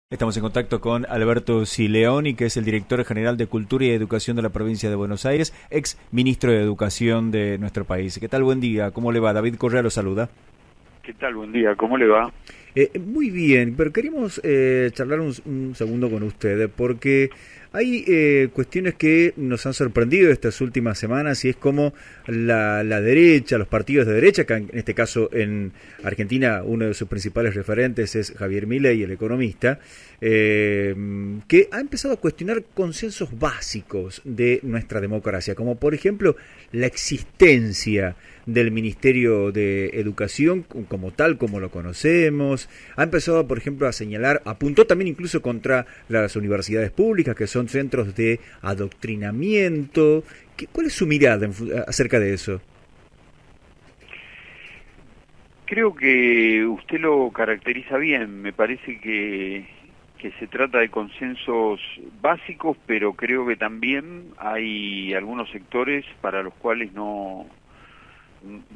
Estamos en contacto con Alberto Sileoni, que es el director general de Cultura y Educación de la provincia de Buenos Aires, ex ministro de Educación de nuestro país. ¿Qué tal? Buen día. ¿Cómo le va? David Correa lo saluda. ¿Qué tal? Buen día. ¿Cómo le va? Muy bien, pero queríamos charlar un segundo con usted, porque hay cuestiones que nos han sorprendido estas últimas semanas, y es como la derecha, los partidos de derecha, que en este caso en Argentina uno de sus principales referentes es Javier Milei, el economista, que ha empezado a cuestionar consensos básicos de nuestra democracia, como por ejemplo la existencia del Ministerio de Educación como tal, como lo conocemos. Ha empezado, por ejemplo, a señalar, apuntó también incluso contra las universidades públicas, que son centros de adoctrinamiento. ¿Cuál es su mirada acerca de eso? Creo que usted lo caracteriza bien. Me parece que se trata de consensos básicos, pero creo que también hay algunos sectores para los cuales no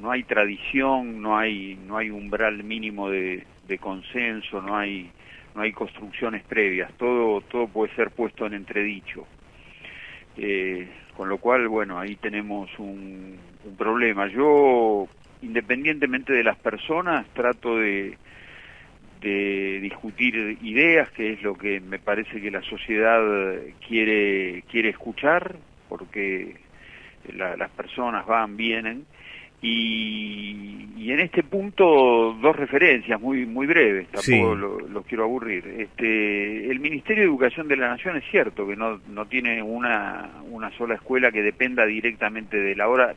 hay tradición, no hay umbral mínimo de consenso, no hay construcciones previas, todo puede ser puesto en entredicho. Con lo cual, bueno, ahí tenemos un problema. Yo, independientemente de las personas, trato de discutir ideas, que es lo que me parece que la sociedad quiere escuchar, porque las personas van, vienen. Y en este punto dos referencias muy breves, tampoco lo quiero aburrir. El Ministerio de Educación de la Nación es cierto que no tiene una sola escuela que dependa directamente de la hora.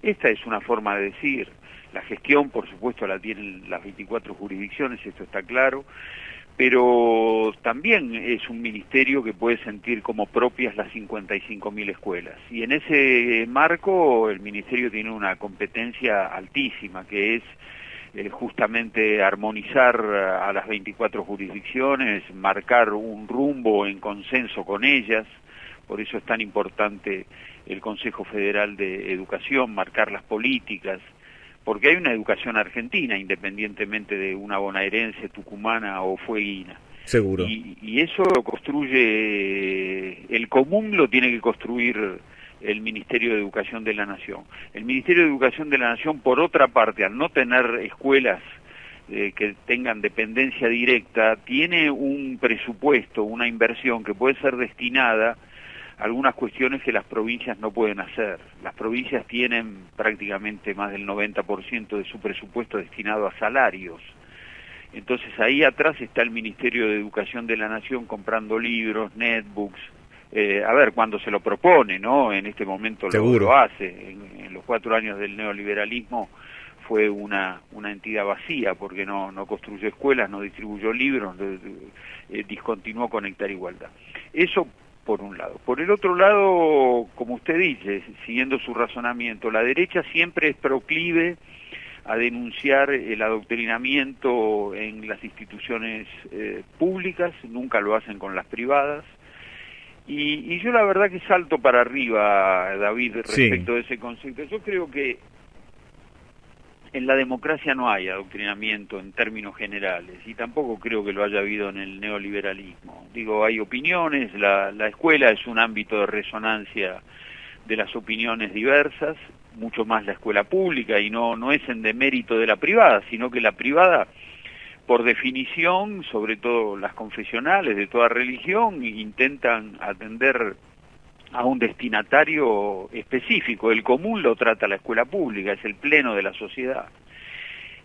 Esta es una forma de decir. La gestión, por supuesto, la tienen las 24 jurisdicciones, esto está claro, pero también es un ministerio que puede sentir como propias las 55.000 escuelas. Y en ese marco el ministerio tiene una competencia altísima, que es justamente armonizar a las 24 jurisdicciones, marcar un rumbo en consenso con ellas. Por eso es tan importante el Consejo Federal de Educación, marcar las políticas, porque hay una educación argentina, independientemente de una bonaerense, tucumana o fueguina. Seguro. Y eso lo construye, el común lo tiene que construir el Ministerio de Educación de la Nación. El Ministerio de Educación de la Nación, por otra parte, al no tener escuelas que tengan dependencia directa, tiene un presupuesto, una inversión que puede ser destinada algunas cuestiones que las provincias no pueden hacer. Las provincias tienen prácticamente más del 90% de su presupuesto destinado a salarios. Entonces ahí atrás está el Ministerio de Educación de la Nación comprando libros, netbooks, a ver cuándo se lo propone, ¿no? En este momento lo hace. En los 4 años del neoliberalismo fue una entidad vacía, porque no construyó escuelas, no distribuyó libros, discontinuó Conectar Igualdad. Eso por un lado. Por el otro lado, como usted dice, siguiendo su razonamiento, la derecha siempre es proclive a denunciar el adoctrinamiento en las instituciones públicas, nunca lo hacen con las privadas, y yo la verdad que salto para arriba, David, respecto de ese concepto. Yo creo que en la democracia no hay adoctrinamiento en términos generales, y tampoco creo que lo haya habido en el neoliberalismo. Digo, hay opiniones, la escuela es un ámbito de resonancia de las opiniones diversas, mucho más la escuela pública, y no es en demérito de la privada, sino que la privada, por definición, sobre todo las confesionales de toda religión, intentan atender a un destinatario específico. El común lo trata la escuela pública, es el pleno de la sociedad.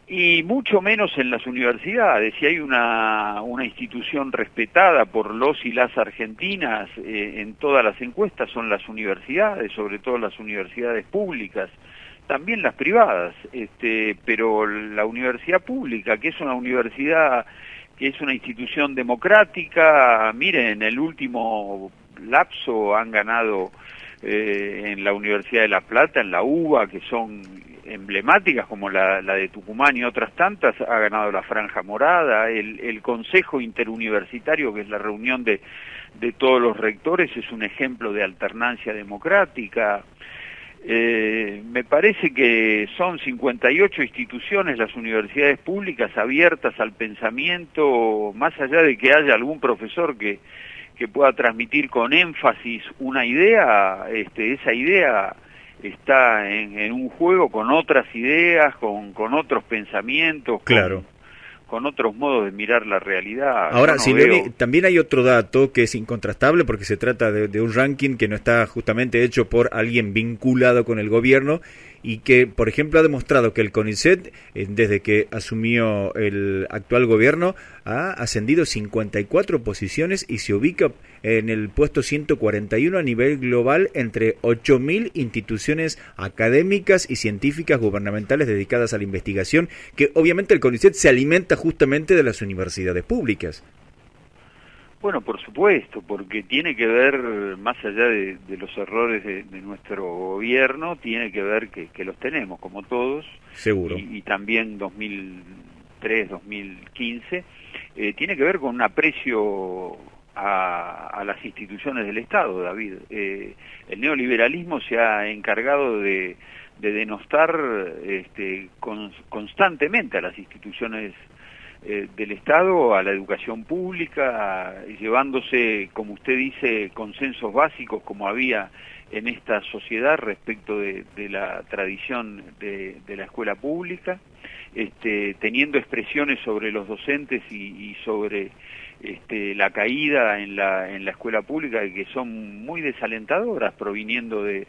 Y mucho menos en las universidades. Si hay una institución respetada por los y las argentinas en todas las encuestas, son las universidades, sobre todo las universidades públicas, también las privadas, pero la universidad pública, que es una universidad, que es una institución democrática, miren, en el último lapso han ganado en la Universidad de La Plata, en la UBA, que son emblemáticas, como la de Tucumán y otras tantas, ha ganado la Franja Morada. El Consejo Interuniversitario, que es la reunión de todos los rectores, es un ejemplo de alternancia democrática. Me parece que son 58 instituciones las universidades públicas abiertas al pensamiento, más allá de que haya algún profesor que pueda transmitir con énfasis una idea, esa idea está en un juego con otras ideas, con otros pensamientos, claro, con otros modos de mirar la realidad. Ahora, no Silveni, también hay otro dato que es incontrastable porque se trata de un ranking que no está justamente hecho por alguien vinculado con el gobierno y que, por ejemplo, ha demostrado que el CONICET, desde que asumió el actual gobierno, ha ascendido 54 posiciones y se ubica en el puesto 141 a nivel global entre 8.000 instituciones académicas y científicas gubernamentales dedicadas a la investigación, que obviamente el CONICET se alimenta justamente de las universidades públicas. Bueno, por supuesto, porque tiene que ver, más allá de los errores de nuestro gobierno, tiene que ver que los tenemos, como todos. Seguro. Y también 2003, 2015, tiene que ver con un aprecio a las instituciones del Estado, David. El neoliberalismo se ha encargado de denostar constantemente a las instituciones del Estado, a la educación pública, llevándose, como usted dice, consensos básicos como había en esta sociedad respecto de la tradición de la escuela pública, teniendo expresiones sobre los docentes y sobre la caída en la escuela pública que son muy desalentadoras proviniendo de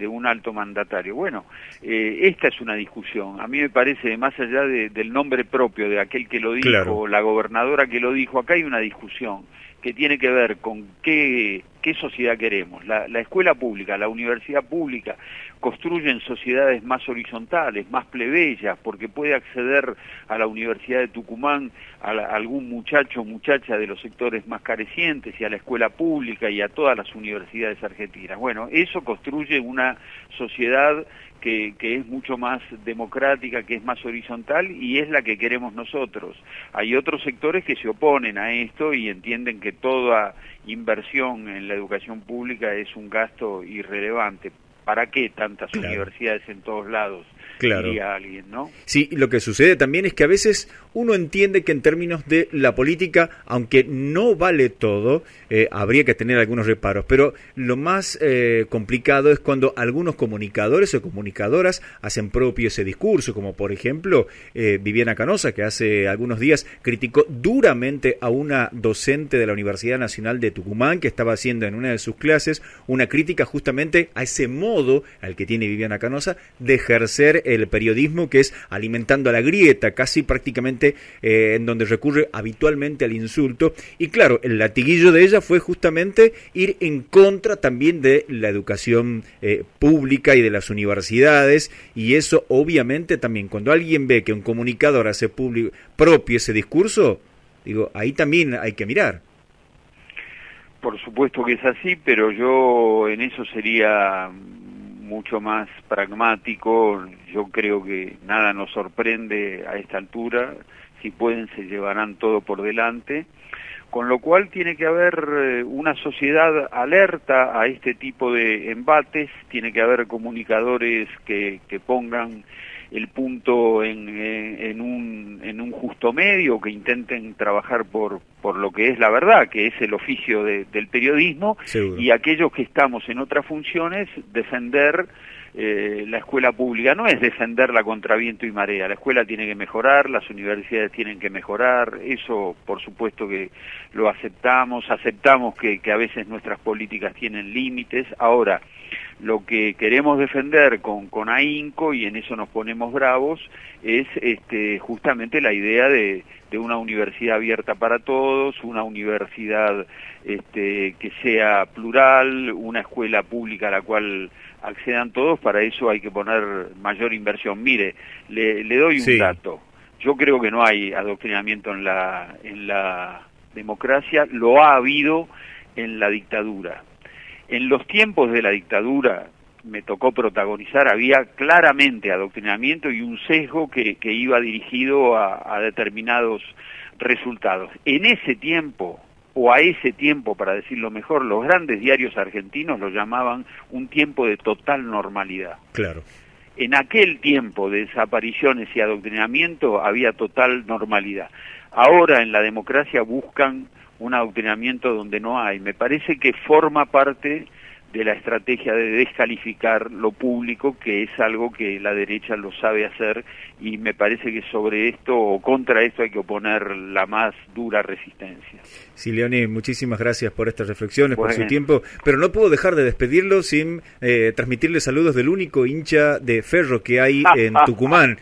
un alto mandatario. Bueno, esta es una discusión. A mí me parece, más allá del nombre propio de aquel que lo dijo, claro, la gobernadora que lo dijo, acá hay una discusión que tiene que ver con qué sociedad queremos. La escuela pública, la universidad pública construyen sociedades más horizontales, más plebeyas, porque puede acceder a la Universidad de Tucumán a algún muchacho o muchacha de los sectores más carecientes y a la escuela pública y a todas las universidades argentinas. Bueno, eso construye una sociedad que es mucho más democrática, que es más horizontal y es la que queremos nosotros. Hay otros sectores que se oponen a esto y entienden que toda inversión en la educación pública es un gasto irrelevante. ¿Para qué tantas universidades en todos lados? Claro. Diría alguien, ¿no? Sí, lo que sucede también es que a veces uno entiende que en términos de la política, aunque no vale todo, habría que tener algunos reparos, pero lo más complicado es cuando algunos comunicadores o comunicadoras hacen propio ese discurso, como por ejemplo Viviana Canosa, que hace algunos días criticó duramente a una docente de la Universidad Nacional de Tucumán que estaba haciendo en una de sus clases una crítica justamente a ese modo al que tiene Viviana Canosa de ejercer el periodismo, que es alimentando a la grieta, casi prácticamente en donde recurre habitualmente al insulto. Y claro, el latiguillo de ella fue justamente ir en contra también de la educación pública y de las universidades, y eso obviamente también cuando alguien ve que un comunicador hace propio ese discurso, digo, ahí también hay que mirar. Por supuesto que es así, pero yo en eso sería mucho más pragmático. Yo creo que nada nos sorprende a esta altura. Si pueden, se llevarán todo por delante. Con lo cual tiene que haber una sociedad alerta a este tipo de embates, tiene que haber comunicadores que pongan el punto en un justo medio, que intenten trabajar por lo que es la verdad, que es el oficio del periodismo. Seguro. Y aquellos que estamos en otras funciones, defender la escuela pública. No es defenderla contra viento y marea, la escuela tiene que mejorar, las universidades tienen que mejorar, eso por supuesto que lo aceptamos que a veces nuestras políticas tienen límites. Ahora, lo que queremos defender con ahínco, y en eso nos ponemos bravos, es justamente la idea de una universidad abierta para todos, una universidad que sea plural, una escuela pública a la cual accedan todos. Para eso hay que poner mayor inversión. Mire, le doy un dato. Yo creo que no hay adoctrinamiento en la democracia, lo ha habido en la dictadura. En los tiempos de la dictadura, me tocó protagonizar, había claramente adoctrinamiento y un sesgo que iba dirigido a determinados resultados. En ese tiempo o a ese tiempo, para decirlo mejor, los grandes diarios argentinos lo llamaban un tiempo de total normalidad. Claro. En aquel tiempo de desapariciones y adoctrinamiento había total normalidad. Ahora en la democracia buscan un adoctrinamiento donde no hay. Me parece que forma parte de la estrategia de descalificar lo público, que es algo que la derecha lo sabe hacer, y me parece que sobre esto o contra esto hay que oponer la más dura resistencia. Sí, Leoni, muchísimas gracias por estas reflexiones, por su tiempo, pero no puedo dejar de despedirlo sin transmitirle saludos del único hincha de Ferro que hay en Tucumán,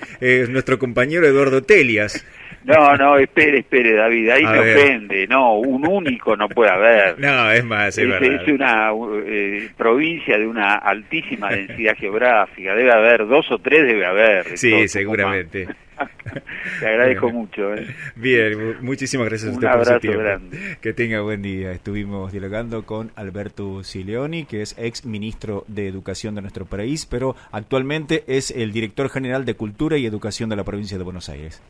nuestro compañero Eduardo Telias. No, espere, David, ahí me ofende. No, un único no puede haber. No, es más, es verdad. Es una provincia de una altísima densidad geográfica. Debe haber 2 o 3, debe haber. Sí, seguramente. Te agradezco mucho. Bien, muchísimas gracias a usted por su tiempo. Grande. Que tenga buen día. Estuvimos dialogando con Alberto Sileoni, que es ex ministro de Educación de nuestro país, pero actualmente es el director general de Cultura y Educación de la provincia de Buenos Aires.